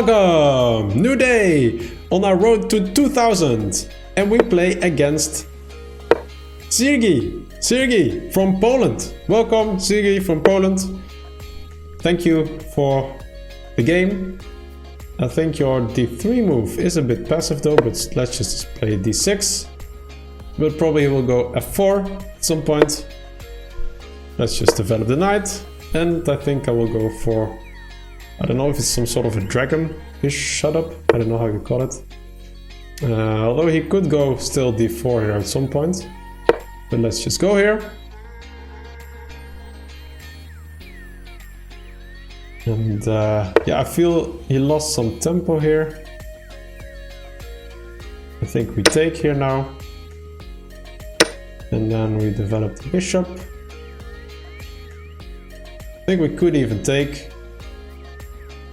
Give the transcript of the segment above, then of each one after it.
Welcome! New day on our road to 2000 and we play against Sergey from Poland. Welcome Sergey from Poland. Thank you for the game. I think your d3 move is a bit passive though, but let's just play d6. We'll probably will go f4 at some point. Let's just develop the knight, and I think I will go for, I don't know if it's some sort of a dragon-ish setup, I don't know how you call it. Although he could go still d4 here at some point. But let's just go here. And yeah, I feel he lost some tempo here. I think we take here now. And then we develop the bishop. I think we could even take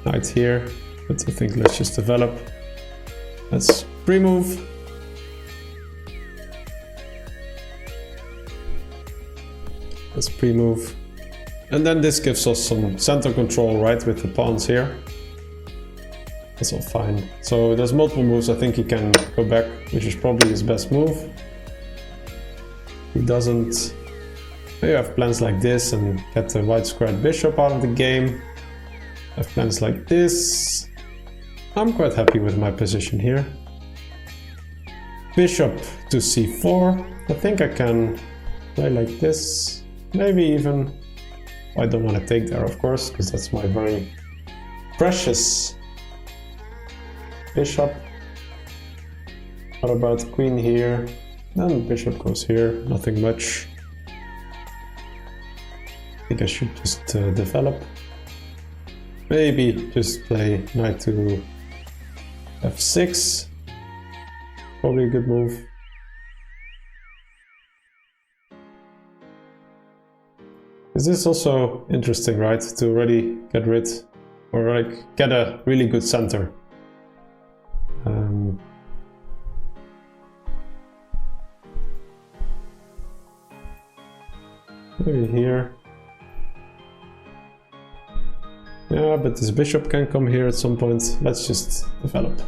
knight here, but I think let's just develop. Let's pre-move. Let's pre-move. And then this gives us some center control, right, with the pawns here. That's all fine. So there's multiple moves. I think he can go back, which is probably his best move. He doesn't. Maybe I have plans like this and get the white squared bishop out of the game. I have plans like this. I'm quite happy with my position here. Bishop to c4. I think I can play like this. Maybe even. I don't want to take there, of course, because that's my very precious bishop. What about queen here? Then bishop goes here. Nothing much. I think I should just develop. Maybe just play knight to f6. Probably a good move. This is also interesting, right? To already get rid, or like get a really good center. Maybe here. Yeah, but this bishop can come here at some point. Let's just develop.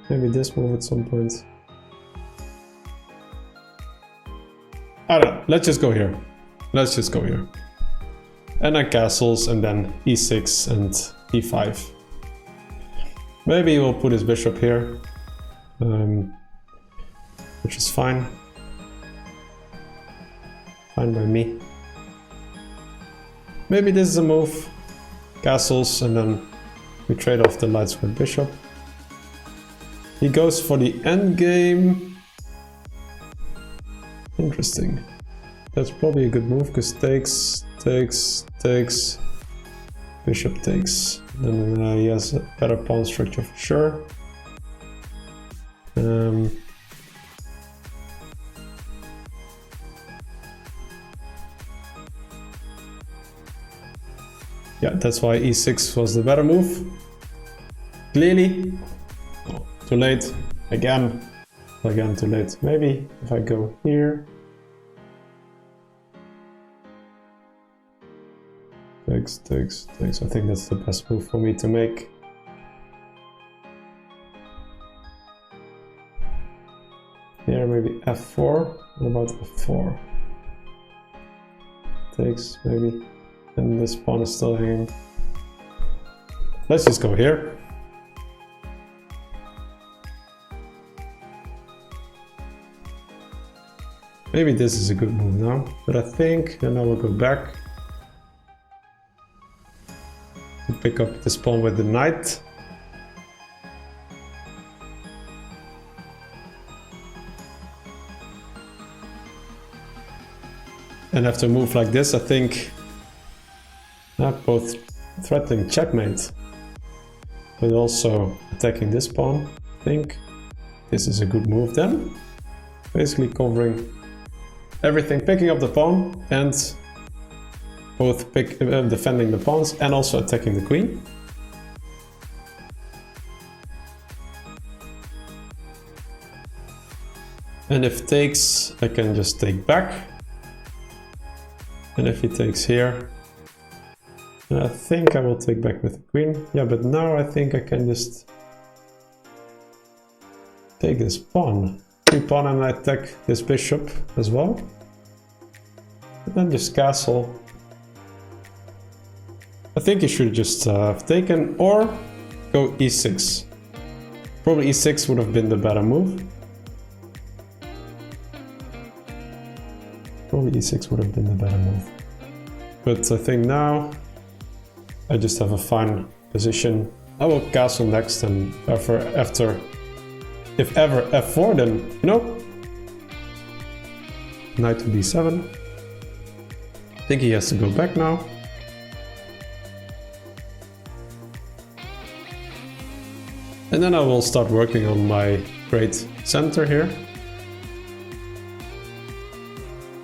Maybe this move at some point. I don't know. Let's just go here. Let's just go here. And then castles, and then e6 and e5. Maybe we'll put his bishop here, which is fine. Fine by me. Maybe this is a move. Castles, and then we trade off the light squared bishop. He goes for the endgame. Interesting. That's probably a good move, because takes, bishop takes. Then he has a better pawn structure for sure. Yeah, that's why e6 was the better move. Clearly. Oh, too late. Again too late. Maybe if I go here. Takes. I think that's the best move for me to make. Here maybe f4. What about f4? Takes maybe. And this pawn is still hanging. Let's just go here. Maybe this is a good move now, but I think, and I will go back to pick up this pawn with the knight. And after a move like this, I think both threatening checkmate, but also attacking this pawn. I think this is a good move then. Basically covering everything, picking up the pawn and both defending the pawns and also attacking the queen. And if takes, I can just take back. And if he takes here, I think I will take back with the queen. Yeah, but now I think I can just take this pawn. Free pawn and I attack this bishop as well. And then just castle. I think he should just have taken or go e6. Probably e6 would have been the better move. Probably e6 would have been the better move. But I think now I just have a fine position. I will castle next and after if ever f4 then, you know, knight to d7. I think he has to go back now. And then I will start working on my great center here.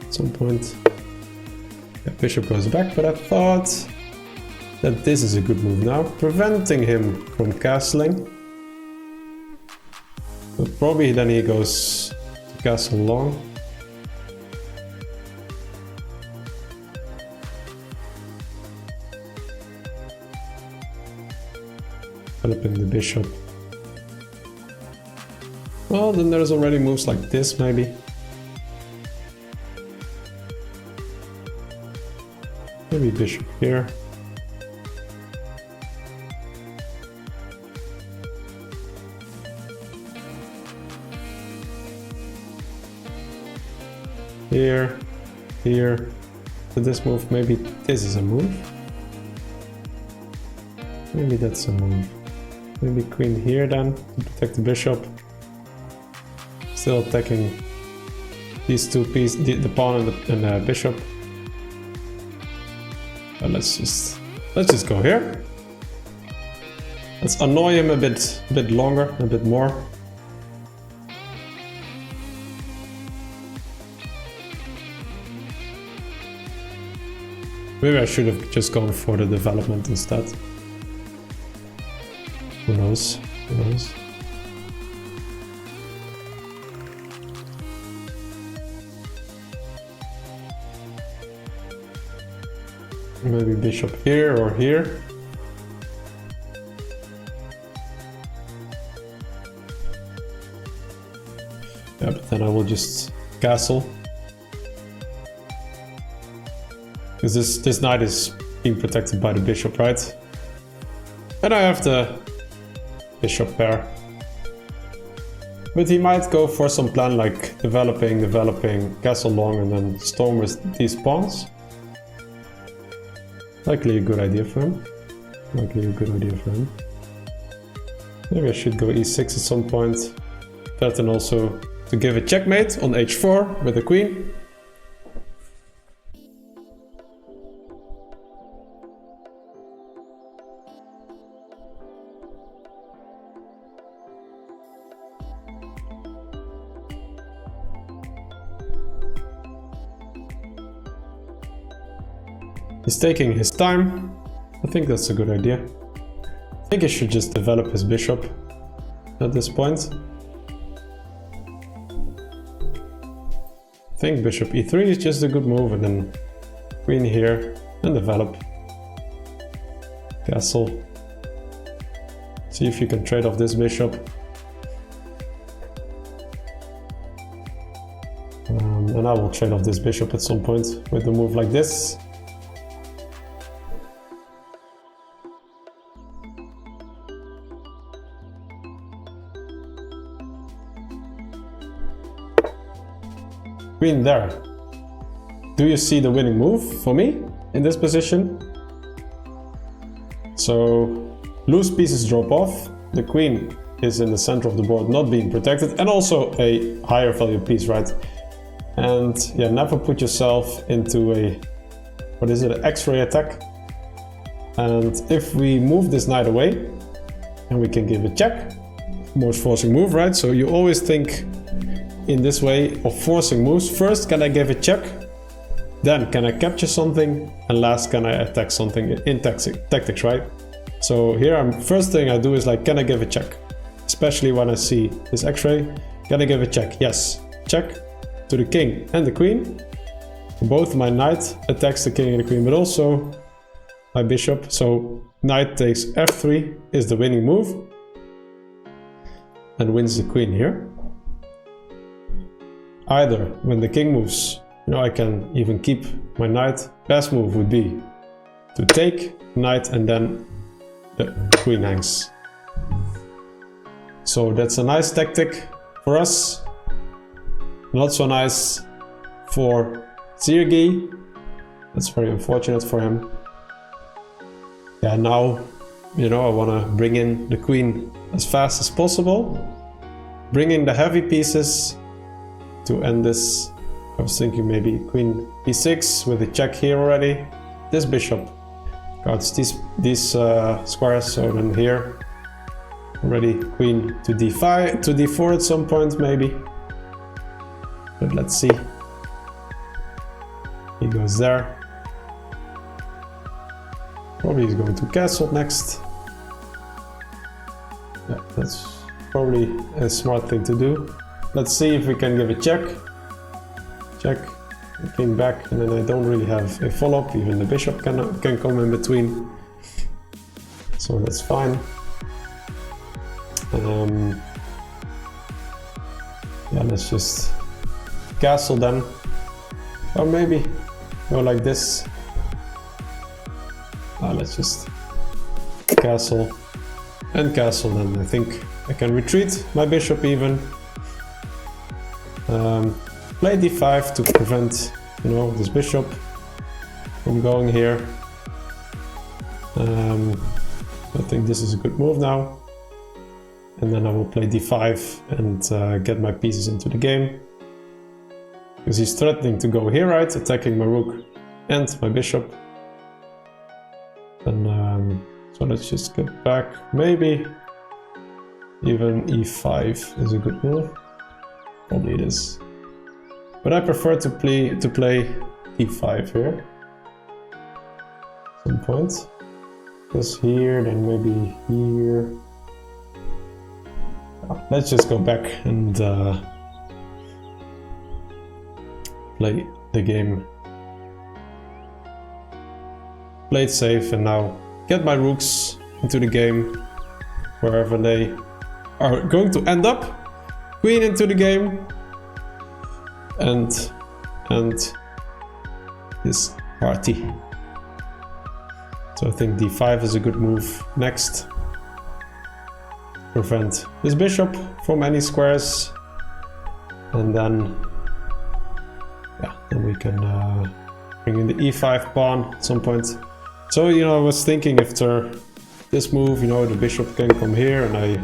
At some point, yeah, bishop goes back, but I thought that this is a good move now, preventing him from castling. But probably then he goes to castle long. Developing the bishop. Well, then there's already moves like this, maybe. Maybe bishop here. Here, here. With this move, maybe this is a move. Maybe that's a move. Maybe queen here then, to protect the bishop. Still attacking these two pieces, the pawn and the bishop. But let's just go here. Let's annoy him a bit longer, a bit more. Maybe I should have just gone for the development instead. Who knows? Who knows? Maybe bishop here or here. Yeah, but then I will just castle. Because this knight is being protected by the bishop, right? And I have the bishop pair. But he might go for some plan like developing, castle long and then storm with these pawns. Likely a good idea for him. Likely a good idea for him. Maybe I should go e6 at some point. That and also to give a checkmate on h4 with the queen. He's taking his time. I think that's a good idea. I think he should just develop his bishop at this point. I think bishop e3 is just a good move and then queen here and develop. Castle. See if you can trade off this bishop. And I will trade off this bishop at some point with a move like this. Queen there. Do you see the winning move for me in this position? So loose pieces drop off. The queen is in the center of the board, not being protected, and also a higher value piece, right? And yeah, never put yourself into a, what is it, an X-ray attack. And if we move this knight away, and we can give a check, most forcing move, right? So you always think in this way of forcing moves. First, can I give a check? Then, can I capture something? And last, can I attack something in tactics, right? So here, first thing I do is like, can I give a check? Especially when I see this X-ray. Can I give a check? Yes. Check to the king and the queen. Both my knight attacks the king and the queen, but also my bishop. So knight takes f3 is the winning move and wins the queen here. Either when the king moves, you know, I can even keep my knight. Best move would be to take knight and then the queen hangs. So that's a nice tactic for us. Not so nice for Sergei. That's very unfortunate for him. Yeah, now, you know, I want to bring in the queen as fast as possible. Bring in the heavy pieces to end this. I was thinking maybe queen e6 with a check here already. This bishop guards these squares, so then here already queen to d5, to d4 at some point maybe. But let's see. He goes there. Probably he's going to castle next. Yeah, that's probably a smart thing to do. Let's see if we can give a check. Check. The king back, and then I don't really have a follow-up. Even the bishop can come in between. So that's fine. Yeah, let's just castle then. Or maybe go like this. Let's just castle and castle, then I think I can retreat my bishop even. Play d5 to prevent, you know, this bishop from going here. I think this is a good move now. And then I will play d5 and get my pieces into the game. Because he's threatening to go here, right? Attacking my rook and my bishop. And so let's just get back. Maybe even e5 is a good move. Probably it is. But I prefer to play e5 here. At some point. Because here, then maybe here. Let's just go back and play the game. Play it safe and now get my rooks into the game wherever they are going to end up. Queen into the game and this party. So I think d5 is a good move next. Prevent this bishop from any squares, and then yeah, then we can bring in the e5 pawn at some point. So, you know, I was thinking after this move, you know, the bishop can come here and I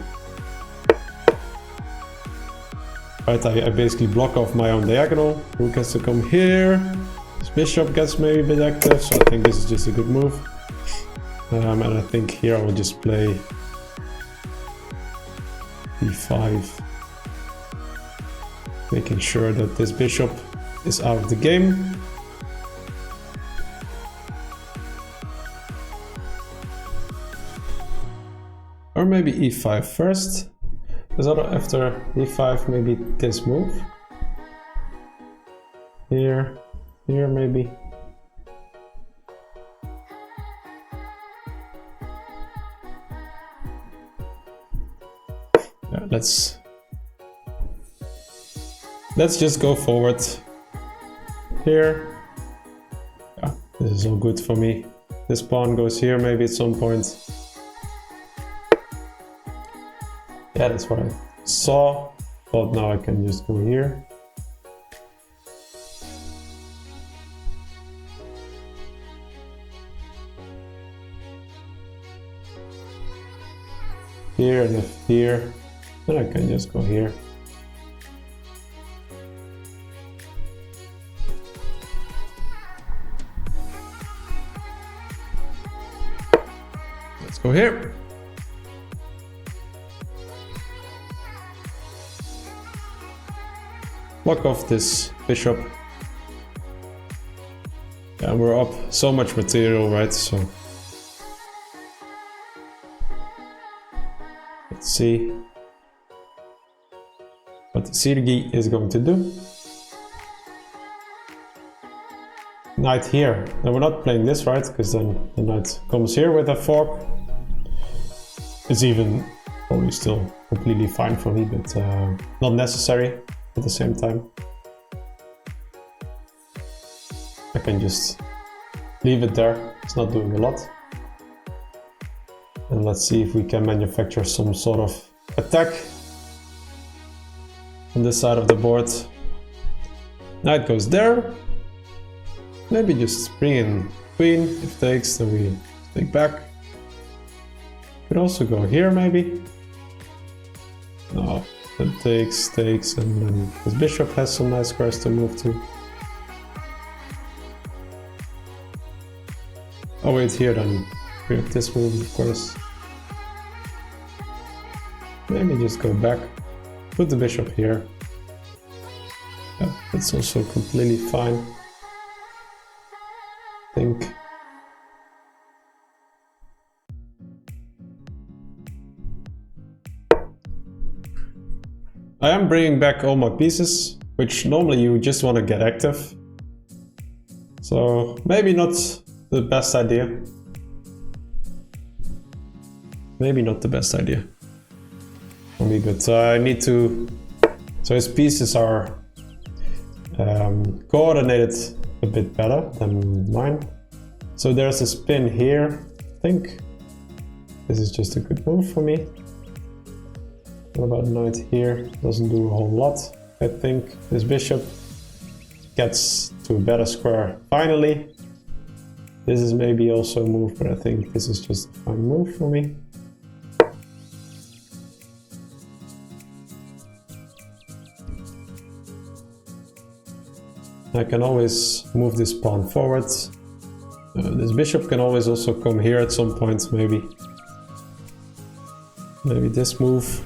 basically block off my own diagonal. Rook has to come here. This bishop gets maybe a bit active, so I think this is just a good move. And I think here I will just play e5, making sure that this bishop is out of the game. Or maybe e5 first, because after e5 maybe this move. Here maybe. Yeah, let's just go forward here. Yeah, this is all good for me. This pawn goes here maybe at some point. Yeah, that's what I saw. But now I can just go here. Here and if here, then I can just go here. Let's go here. Block off this bishop. And we're up so much material, right? So let's see what Sergei is going to do. knight here. Now we're not playing this, right? Because then the knight comes here with a fork. It's even probably still completely fine for me, but not necessary at the same time. I can just leave it there. It's not doing a lot. And let's see if we can manufacture some sort of attack on this side of the board. Knight goes there. Maybe just bring in queen. If takes, then we take back. Could also go here, maybe. No, then takes, and then his bishop has some nice squares to move to. Oh wait, here then. We have this move, of course. Maybe just go back. Put the bishop here. Yeah, that's also completely fine. I think. I am bringing back all my pieces, which normally you just want to get active. So maybe not the best idea. Maybe not the best idea for me, but I need to... So his pieces are coordinated a bit better than mine. So there's a spin here, I think. This is just a good move for me. What about knight here? Doesn't do a whole lot, I think. This bishop gets to a better square finally. This is maybe also a move, but I think this is just a fine move for me. I can always move this pawn forward. This bishop can always also come here at some point, maybe. Maybe this move.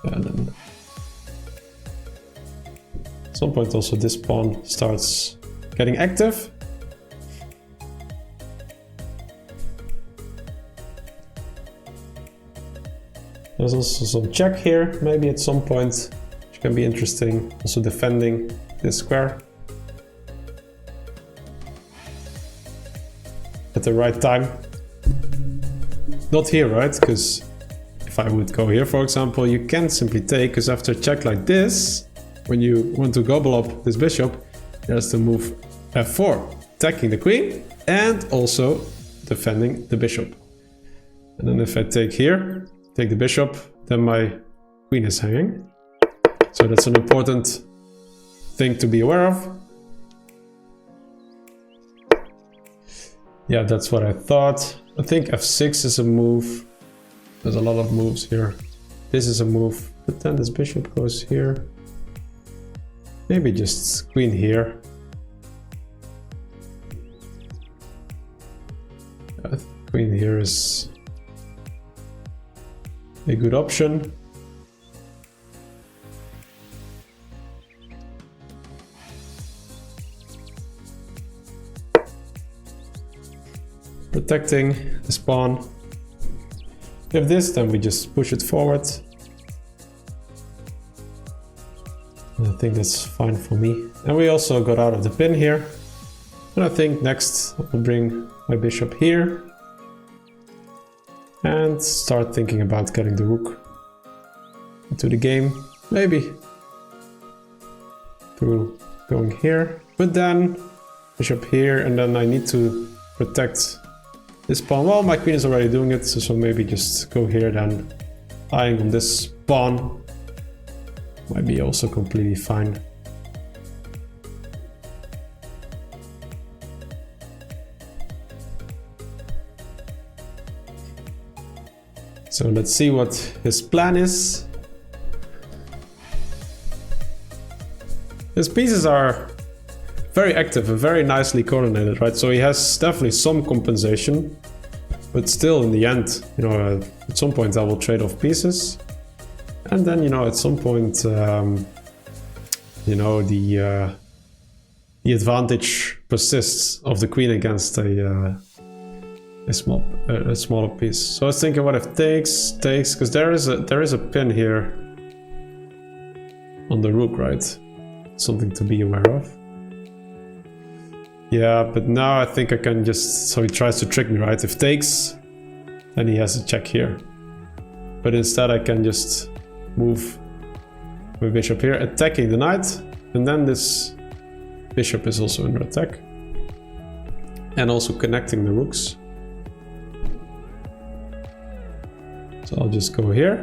And then at some point also this pawn starts getting active. There's also some check here, maybe at some point, which can be interesting. Also defending this square at the right time. Not here, right? Because if I would go here, for example, you can simply take, because after a check like this, when you want to gobble up this bishop, there's the move f4, attacking the queen and also defending the bishop. And then if I take here, take the bishop, then my queen is hanging. So that's an important thing to be aware of. Yeah, that's what I thought. I think f6 is a move. There's a lot of moves here. This is a move, but then this bishop goes here. Maybe just queen here. Queen here is a good option. Protecting this pawn. If this, then we just push it forward. And I think that's fine for me. And we also got out of the pin here. And I think next I'll bring my bishop here. And start thinking about getting the rook into the game. Maybe through going here. But then bishop here, and then I need to protect this pawn. Well, my queen is already doing it, so maybe just go here then. Eyeing on this pawn might be also completely fine. So let's see what his plan is. His pieces are very active and very nicely coordinated, right? So he has definitely some compensation, but still in the end, you know, at some point I will trade off pieces. And then, you know, at some point, you know, the advantage persists of the queen against a smaller piece. So I was thinking, what if takes, because there is a pin here on the rook, right? Something to be aware of. Yeah, but now I think I can just... So he tries to trick me, right? If takes, then he has a check here. But instead I can just move my bishop here, attacking the knight. And then this bishop is also under attack. And also connecting the rooks. So I'll just go here.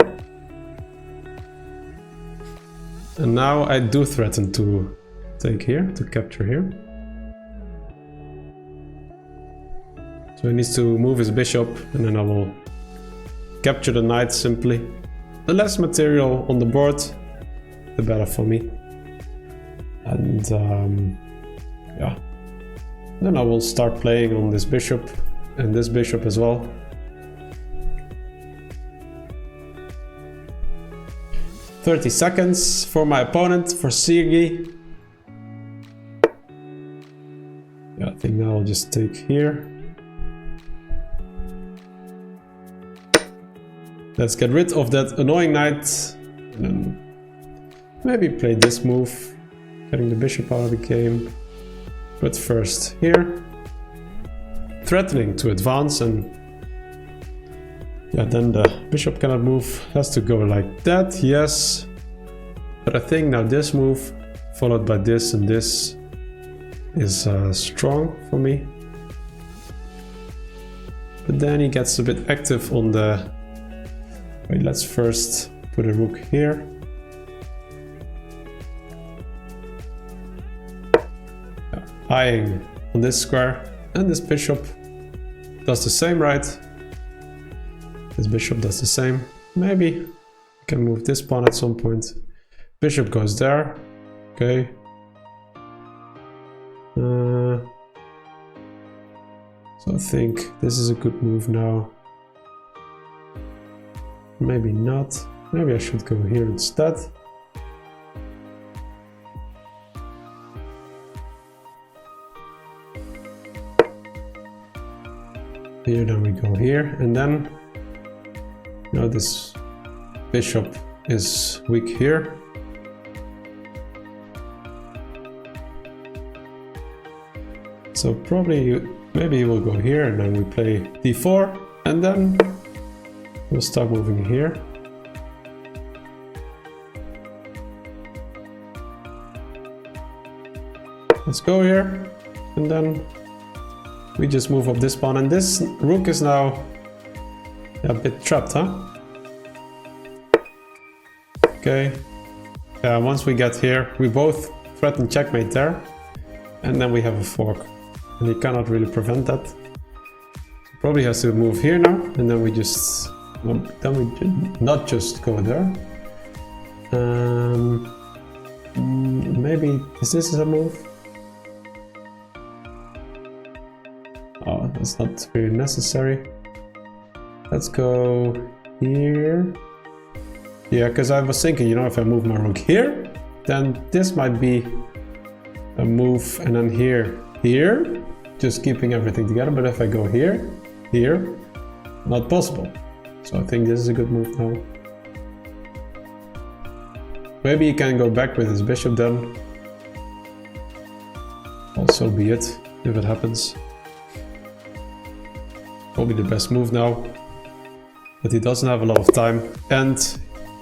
And now I do threaten to take here, to capture here. So he needs to move his bishop, and then I will capture the knight simply. The less material on the board, the better for me. And yeah. Then I will start playing on this bishop and this bishop as well. "30 seconds for my opponent, for Sergey." Yeah, I think now I'll just take here. Let's get rid of that annoying knight. And then maybe play this move, getting the bishop out of the game. But first here, threatening to advance, and yeah, then the bishop cannot move, has to go like that, yes. But I think now this move, followed by this and this, is strong for me. But then he gets a bit active on the... Wait, let's first put a rook here. Yeah, eyeing on this square, and this bishop does the same, right? This bishop does the same. Maybe I can move this pawn at some point. Bishop goes there. Okay. So I think this is a good move now. Maybe not. Maybe I should go here instead. Here, then we go here, and then now this bishop is weak here. So probably, maybe he will go here, and then we play d4, and then we'll start moving here. Let's go here, and then we just move up this pawn, and this rook is now a bit trapped, huh? Okay. Yeah, once we get here, we both threaten checkmate there, and then we have a fork, and he cannot really prevent that. Probably has to move here now, and then we just... Well, then we not just go there. Maybe is this a move? Oh, that's not really necessary. Let's go here. Yeah, because I was thinking, you know, if I move my rook here, then this might be a move, and then here, just keeping everything together. But if I go here, not possible. So I think this is a good move now. Maybe he can go back with his bishop then. Also be it, if it happens. Probably the best move now. But he doesn't have a lot of time, and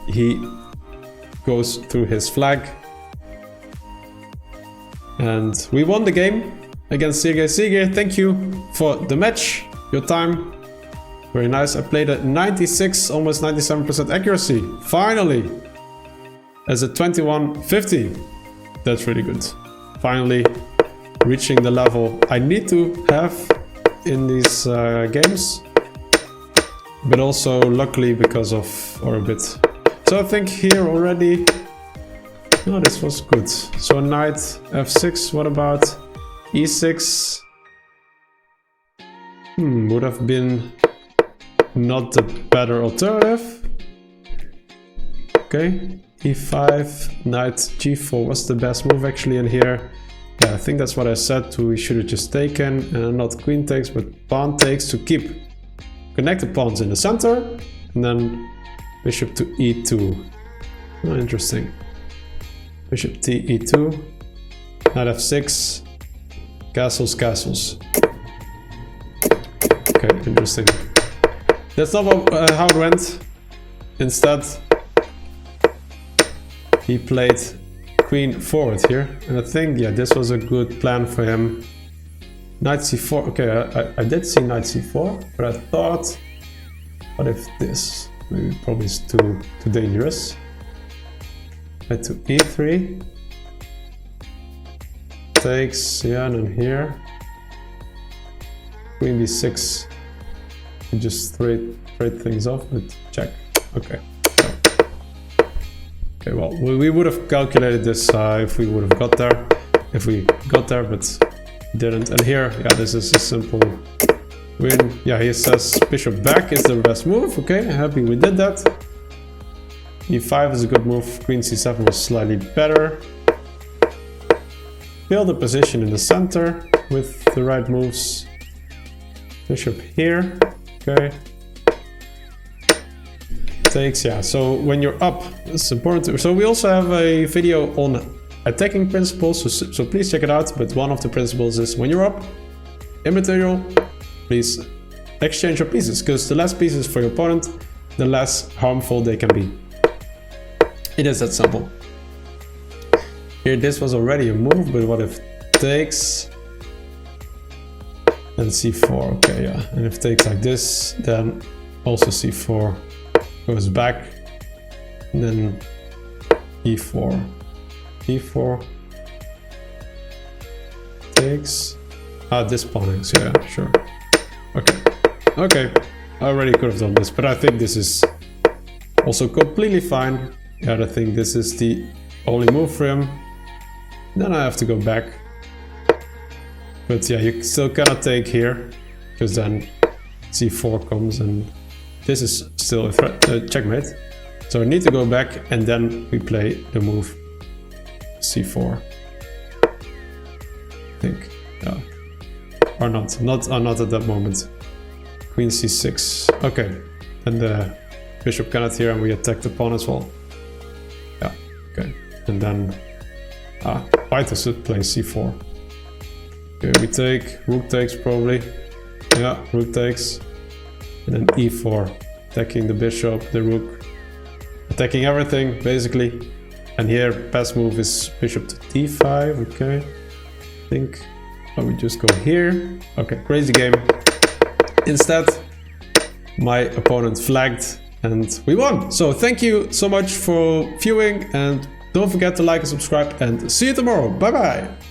he goes through his flag. And we won the game against Sergey. Sergey, thank you for the match, your time. Very nice. I played at 96, almost 97% accuracy. Finally! As a 2150. That's really good. Finally reaching the level I need to have in these games. But also luckily because of Orbit. So I think here already... No, this was good. So knight f6, what about e6? Would have been not the better alternative. Okay, e5, knight g4 was the best move actually in here. Yeah, I think that's what I said too. We should have just taken, not queen takes, but pawn takes to keep connected pawns in the center, and then bishop to e2. Oh, interesting. Bishop t e2, knight f6, Castles, castles. Okay, interesting. That's not what, how it went. Instead, he played queen forward here. And I think, yeah, this was a good plan for him. Knight c4. Okay, I did see knight c4, but I thought, what if this? Maybe probably is too dangerous. Knight to e3. Takes, yeah, and then here. Queen b6. You just trade things off, but check. Okay. Okay, well, we would have calculated this if we would have got there. If we got there, but didn't. And here, yeah, this is a simple win. Yeah, he says bishop back is the best move. Okay, happy we did that. e5 is a good move. Queen c7 was slightly better. Build a position in the center with the right moves. Bishop here. Okay. Takes, yeah. So when you're up, it's important. So we also have a video on attacking principles, so please check it out. But one of the principles is when you're up, immaterial, please exchange your pieces, because the less pieces for your opponent, the less harmful they can be. It is that simple. Here, this was already a move, but what if takes and c4? Okay, yeah. And if takes like this, then also c4 goes back, and then e4. e4 takes. Ah, this pawn is, yeah, sure. Okay. Okay. I already could have done this, but I think this is also completely fine. Yeah, I think this is the only move for him. Then I have to go back. But yeah, you still cannot take here, because then c4 comes and this is still a threat, checkmate. So I need to go back and then we play the move c4. I think, yeah. Or not at that moment. Queen c6. Okay, and the bishop cannot here and we attack the pawn as well. Yeah, okay. And then white should play c4. Okay, we take, rook takes probably. Yeah, rook takes. And then e4, attacking the bishop, the rook, attacking everything basically. And here, best move is bishop to d5. Okay, I think we just go here. Okay, crazy game. Instead, my opponent flagged and we won. So thank you so much for viewing, and don't forget to like and subscribe, and see you tomorrow. Bye bye.